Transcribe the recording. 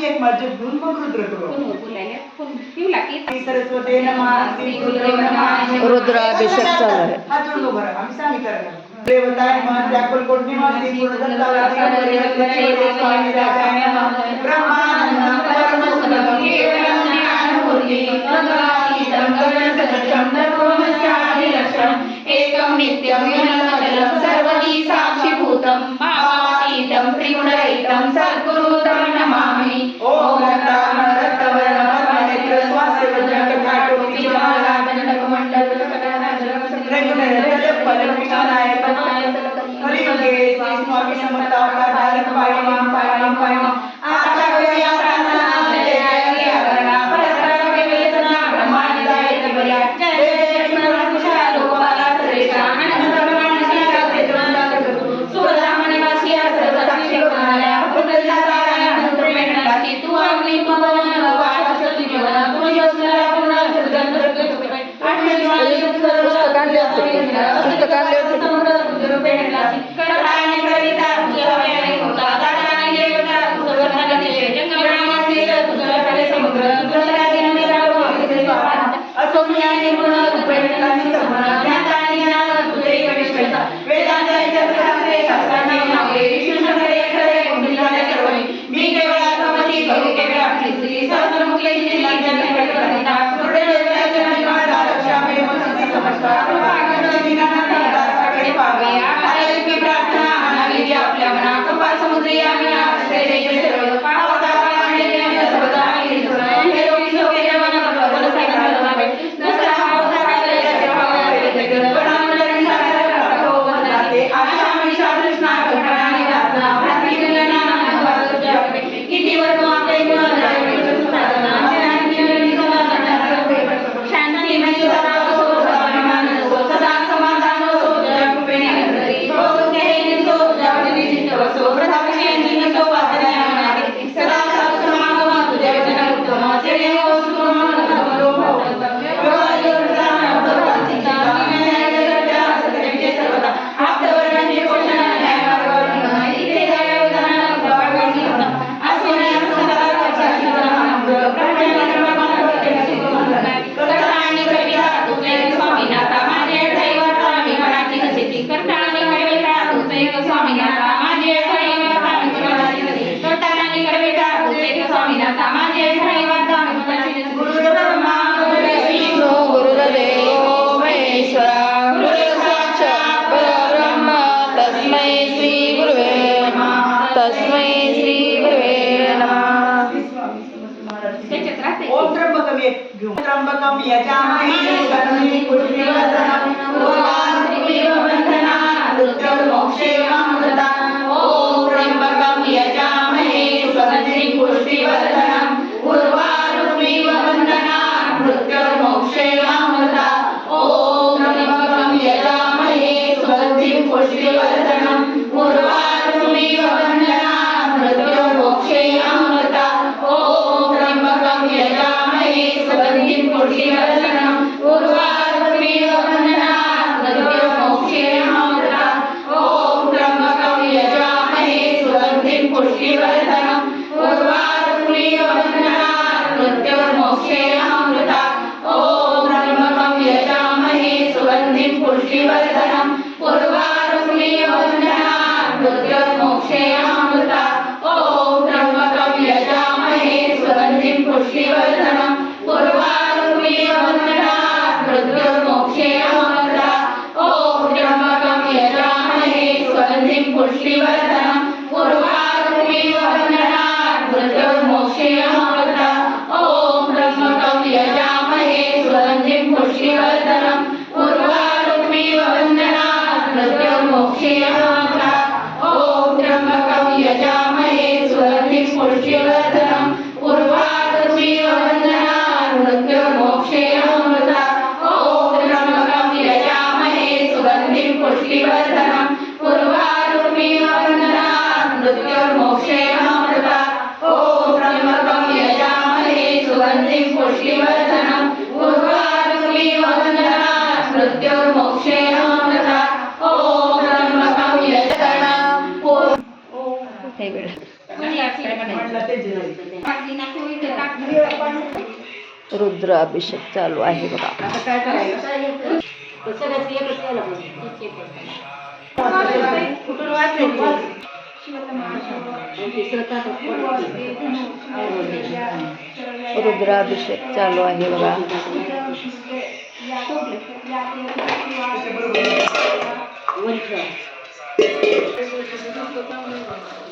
अशी एक मस्जिद घेऊन मग रुद्र करू. सरस्वती नमः, श्री गुरुदेव नमः. रुद्राभिषेक चालू आहे. हात जोडून उभं राहा. आम्ही सांगितलं करणार. देवताय नमः, व्याकुलकोट निवास, श्री गुरुदत्तावती स्वामी राजाय नमः. ब्रह्मानंदं परमसुखदं केवलं ज्ञानमूर्ति तद्वातीतं गगनसदृशं तत्त्वमस्यादिलक्ष्यम् एकं नित्यं निर्मलं सर्वदी साक्षीभूतं भावातीतं त्रिगुणरहितं सद्गुरुं नमामि. ओम स्वामी समर्थ अवतार पायम पायम पायम आता गया प्रार्थना जय जय अवरणा परतरा वेदना ब्रह्मांडाय तबया जय जय कृष्ण लोकपाला श्रेष्ठ आनंद ब्रह्मांडाची वेदना करतो सुधामणी वासिया सर्व साक्षी करणाऱ्या बुद्धला तारण प्रेरणाची तू अग्नी पवन वास जीवन तुझी असला पूर्ण सदन करतो आठवणी पुस्तकांले समग्र रूपेणाची कटाने कविता तुझ्या होता कटाने देवता तुझं जगण्याचे जंगलामध्ये तुझं पडे समुद्र तुझ्या दिनाने राहू असे स्वाहा असोम्याने गुण रूपेणाची समग्र ज्ञाताने ज्ञान तुझे विश्वता वेदांताच्या शास्त्रे शास्त्राने नावे विष्णू खरे खरे कुंडलाने सर्व मी केवळ आत्मती करू केवळ आपली स्त्री सहस्रमुखी लाजने प्रकटता पुढे देवताच्या निवादा रक्षा मे मनसी समजता पागल दिनाना दासाकडे पावे आकाराची प्रार्थना आणावी आपल्या मना कृपा समुद्री आम्ही आश्रय सर्व पावता पाणी सर्वदा हे रोगी सोगे मन प्रबल सागर लावे नसरा पावसा काळाच्या भावाचे गणपणामंडळी सागर पाठो वंदनाते आशा मिशा कृष्णा कल्पनाने दासना भक्ती मिलना नाम तुझ्याकडे किती वर्ष आपले गुण जावे साधना ज्ञानी समाधान शांती में सदा सो समान सो सदा समाधान सो कृपेने हरी हो के सो जावनी चित्त सो प्रतापने सो वासने सदा समागम तुझे वचन उत्तम तेरे हो सुम नमो भवत सर्वदा आप्तवर्णाचे पोषण न्याय मार्गावर इथे तस्मै श्री गुरुवे नमः. ओम त्र्यंबकम त्र्यंबकम यजामहे सुगंधिं पुष्टिवर्धनम् उर्वारुकमिव बन्धनात् मृत्युर्मोक्षेमामृतात्. ओम त्र्यंबकम यजामहे सुगंधिं पुष्टिवर्धनम् उर्वारुकमिव बन्धनात् मृत्युर्मोक्षेमामृतात्. ओम त्र्यंबकम यजामहे सुगंधिं पुष्टिवर्धनम् उर्वारुकमिव बन्धनात् मृत्युर्मोक्षेमामृतात्. ओम त्र्यंबकम यजामहे सुगंधिं पुष्टिवर्धनम् उर्वारुकमिव बन्धनात् मृत्युर्मोक्षेमामृतात्. ओम त्र्यंबकम यजामहे सुगंधिं पुष्टिवर्धनम् उर्वारुकमिव बन्धनात् मृत्युर्मोक्षेमामृतात्. ओम त्र्यंबकम यजामहे सुगंधिं पुष्टिवर्धनम् उर्वारुकमिव बन्धनात् मृत्युर्मोक्षेमामृतात्. ओम त्र्यंबकम यजामहे सुगंधिं पुष्टिवर्धनम् उर्वारुकमिव बन्धनात् मृत्युर्मोक्षेमामृतात्. ओम त्र्यंबकम यजामहे सुगंधिं पुष्टिवर्धनम् उर्वारुकमिव बन्धनात् मृत्युर्मोक्षेमामृतात्. ओम त्र्यंबकम यजामहे सुगंधिं पुष्टिवर्धनम् उर्वारुकमिव बन्धनात् मृत्युर्मोक्षेमामृतात्. ओम त्र्यंबकम यजामहे सुगंधिं पुष्टिवर्धनम् उर्वारुकमिव बन्धनात् मृत्युर्मोक्षेमामृतात्. ओम त्र्यंबकम यजामहे सुगंधिं पुष्टिवर्धनम् उर्वारुकमिव बन्धनात् मृत्युर्मोक्षेमामृतात्. ओम त्र्यंबकम यजामहे सुगंधिं पुष्टिवर्धनम् उर्वारुकमिव बन्धनात् मृत्युर्मोक्षेमामृतात्. ओम त्र्यंबकम यजामहे रुद्राभिषेक चालू आहे बघा. रुद्राभिषेक चालू आहे बघा. या